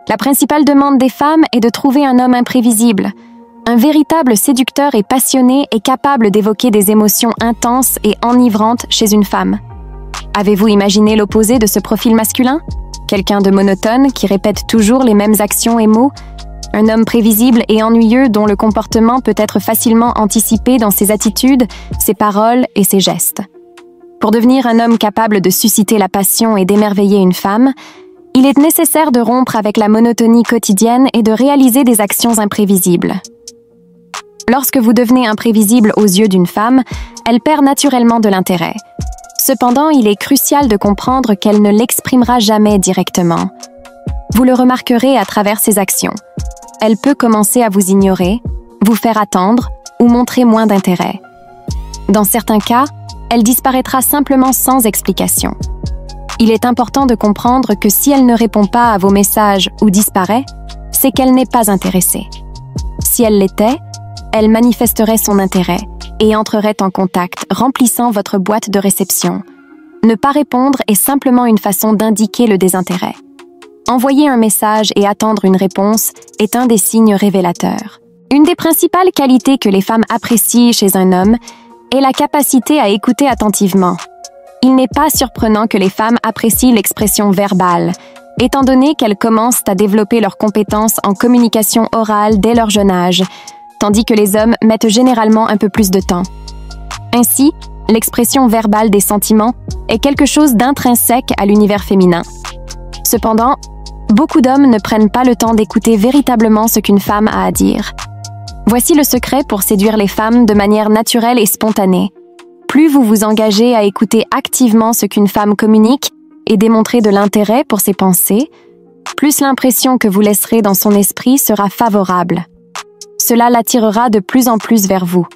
La principale demande des femmes est de trouver un homme imprévisible, un véritable séducteur et passionné et capable d'évoquer des émotions intenses et enivrantes chez une femme. Avez-vous imaginé l'opposé de ce profil masculin? Quelqu'un de monotone qui répète toujours les mêmes actions et mots? Un homme prévisible et ennuyeux dont le comportement peut être facilement anticipé dans ses attitudes, ses paroles et ses gestes. Pour devenir un homme capable de susciter la passion et d'émerveiller une femme, il est nécessaire de rompre avec la monotonie quotidienne et de réaliser des actions imprévisibles. Lorsque vous devenez imprévisible aux yeux d'une femme, elle perd naturellement de l'intérêt. Cependant, il est crucial de comprendre qu'elle ne l'exprimera jamais directement. Vous le remarquerez à travers ses actions. Elle peut commencer à vous ignorer, vous faire attendre ou montrer moins d'intérêt. Dans certains cas, elle disparaîtra simplement sans explication. Il est important de comprendre que si elle ne répond pas à vos messages ou disparaît, c'est qu'elle n'est pas intéressée. Si elle l'était, elle manifesterait son intérêt et entrerait en contact, remplissant votre boîte de réception. Ne pas répondre est simplement une façon d'indiquer le désintérêt. Envoyer un message et attendre une réponse est un des signes révélateurs. Une des principales qualités que les femmes apprécient chez un homme est la capacité à écouter attentivement. Il n'est pas surprenant que les femmes apprécient l'expression verbale, étant donné qu'elles commencent à développer leurs compétences en communication orale dès leur jeune âge, tandis que les hommes mettent généralement un peu plus de temps. Ainsi, l'expression verbale des sentiments est quelque chose d'intrinsèque à l'univers féminin. Cependant, beaucoup d'hommes ne prennent pas le temps d'écouter véritablement ce qu'une femme a à dire. Voici le secret pour séduire les femmes de manière naturelle et spontanée. Plus vous vous engagez à écouter activement ce qu'une femme communique et démontrer de l'intérêt pour ses pensées, plus l'impression que vous laisserez dans son esprit sera favorable. Cela l'attirera de plus en plus vers vous.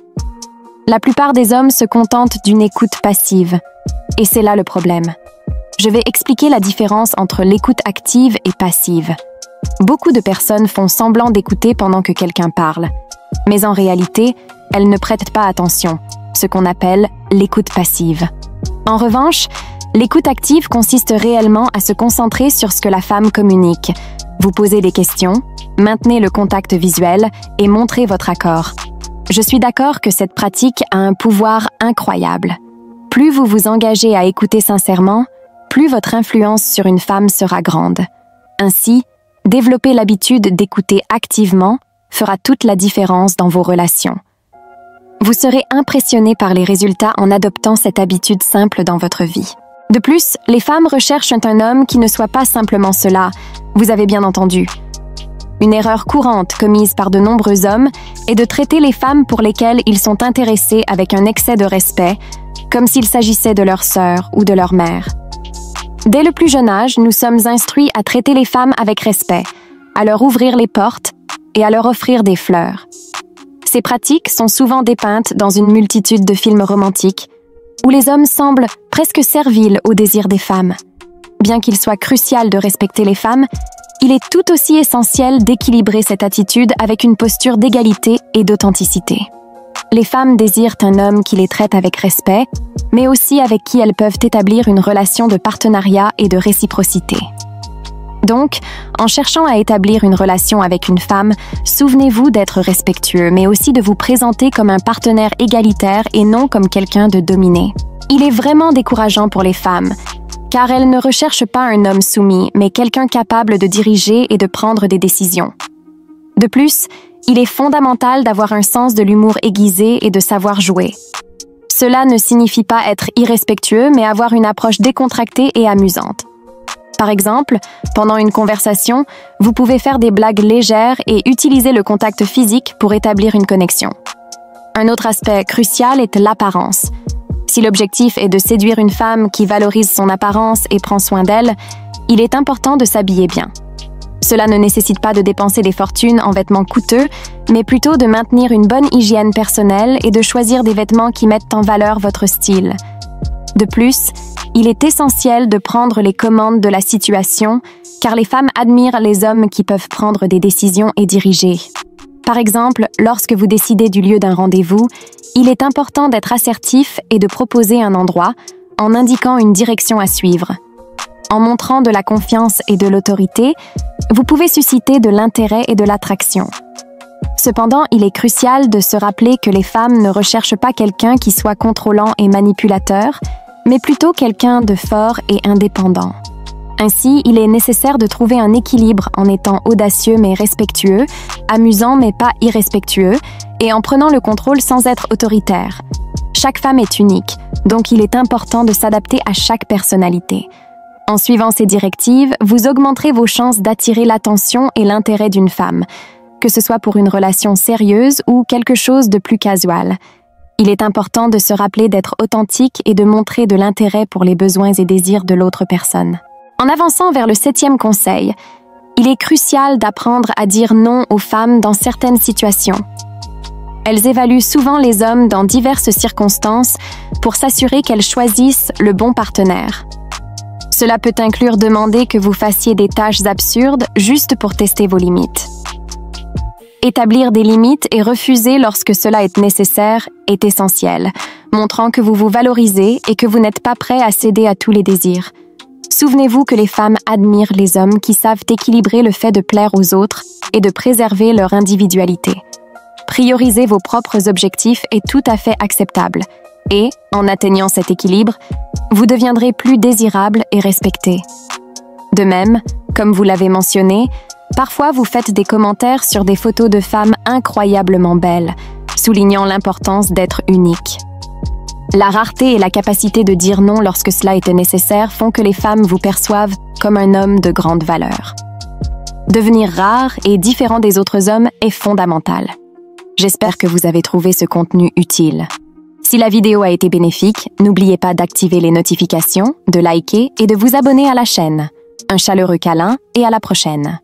La plupart des hommes se contentent d'une écoute passive, et c'est là le problème. Je vais expliquer la différence entre l'écoute active et passive. Beaucoup de personnes font semblant d'écouter pendant que quelqu'un parle, mais en réalité, elles ne prêtent pas attention, ce qu'on appelle l'écoute passive. En revanche, l'écoute active consiste réellement à se concentrer sur ce que la femme communique. Vous posez des questions, maintenez le contact visuel et montrez votre accord. Je suis d'accord que cette pratique a un pouvoir incroyable. Plus vous vous engagez à écouter sincèrement, plus votre influence sur une femme sera grande. Ainsi, développer l'habitude d'écouter activement fera toute la différence dans vos relations. Vous serez impressionné par les résultats en adoptant cette habitude simple dans votre vie. De plus, les femmes recherchent un homme qui ne soit pas simplement cela, vous avez bien entendu. Une erreur courante commise par de nombreux hommes est de traiter les femmes pour lesquelles ils sont intéressés avec un excès de respect, comme s'il s'agissait de leur sœur ou de leur mère. Dès le plus jeune âge, nous sommes instruits à traiter les femmes avec respect, à leur ouvrir les portes et à leur offrir des fleurs. Ces pratiques sont souvent dépeintes dans une multitude de films romantiques, où les hommes semblent presque serviles aux désirs des femmes. Bien qu'il soit crucial de respecter les femmes, il est tout aussi essentiel d'équilibrer cette attitude avec une posture d'égalité et d'authenticité. Les femmes désirent un homme qui les traite avec respect, mais aussi avec qui elles peuvent établir une relation de partenariat et de réciprocité. Donc, en cherchant à établir une relation avec une femme, souvenez-vous d'être respectueux, mais aussi de vous présenter comme un partenaire égalitaire et non comme quelqu'un de dominé. Il est vraiment décourageant pour les femmes, car elles ne recherchent pas un homme soumis, mais quelqu'un capable de diriger et de prendre des décisions. De plus, il est fondamental d'avoir un sens de l'humour aiguisé et de savoir jouer. Cela ne signifie pas être irrespectueux, mais avoir une approche décontractée et amusante. Par exemple, pendant une conversation, vous pouvez faire des blagues légères et utiliser le contact physique pour établir une connexion. Un autre aspect crucial est l'apparence. Si l'objectif est de séduire une femme qui valorise son apparence et prend soin d'elle, il est important de s'habiller bien. Cela ne nécessite pas de dépenser des fortunes en vêtements coûteux, mais plutôt de maintenir une bonne hygiène personnelle et de choisir des vêtements qui mettent en valeur votre style. De plus, il est essentiel de prendre les commandes de la situation, car les femmes admirent les hommes qui peuvent prendre des décisions et diriger. Par exemple, lorsque vous décidez du lieu d'un rendez-vous, il est important d'être assertif et de proposer un endroit en indiquant une direction à suivre. En montrant de la confiance et de l'autorité, vous pouvez susciter de l'intérêt et de l'attraction. Cependant, il est crucial de se rappeler que les femmes ne recherchent pas quelqu'un qui soit contrôlant et manipulateur, mais plutôt quelqu'un de fort et indépendant. Ainsi, il est nécessaire de trouver un équilibre en étant audacieux mais respectueux, amusant mais pas irrespectueux, et en prenant le contrôle sans être autoritaire. Chaque femme est unique, donc il est important de s'adapter à chaque personnalité. En suivant ces directives, vous augmenterez vos chances d'attirer l'attention et l'intérêt d'une femme, que ce soit pour une relation sérieuse ou quelque chose de plus casual. Il est important de se rappeler d'être authentique et de montrer de l'intérêt pour les besoins et désirs de l'autre personne. En avançant vers le 7e conseil, il est crucial d'apprendre à dire non aux femmes dans certaines situations. Elles évaluent souvent les hommes dans diverses circonstances pour s'assurer qu'elles choisissent le bon partenaire. Cela peut inclure demander que vous fassiez des tâches absurdes juste pour tester vos limites. Établir des limites et refuser lorsque cela est nécessaire est essentiel, montrant que vous vous valorisez et que vous n'êtes pas prêt à céder à tous les désirs. Souvenez-vous que les femmes admirent les hommes qui savent équilibrer le fait de plaire aux autres et de préserver leur individualité. Prioriser vos propres objectifs est tout à fait acceptable et, en atteignant cet équilibre, vous deviendrez plus désirable et respecté. De même, comme vous l'avez mentionné, parfois vous faites des commentaires sur des photos de femmes incroyablement belles, soulignant l'importance d'être unique. La rareté et la capacité de dire non lorsque cela était nécessaire font que les femmes vous perçoivent comme un homme de grande valeur. Devenir rare et différent des autres hommes est fondamental. J'espère que vous avez trouvé ce contenu utile. Si la vidéo a été bénéfique, n'oubliez pas d'activer les notifications, de liker et de vous abonner à la chaîne. Un chaleureux câlin et à la prochaine.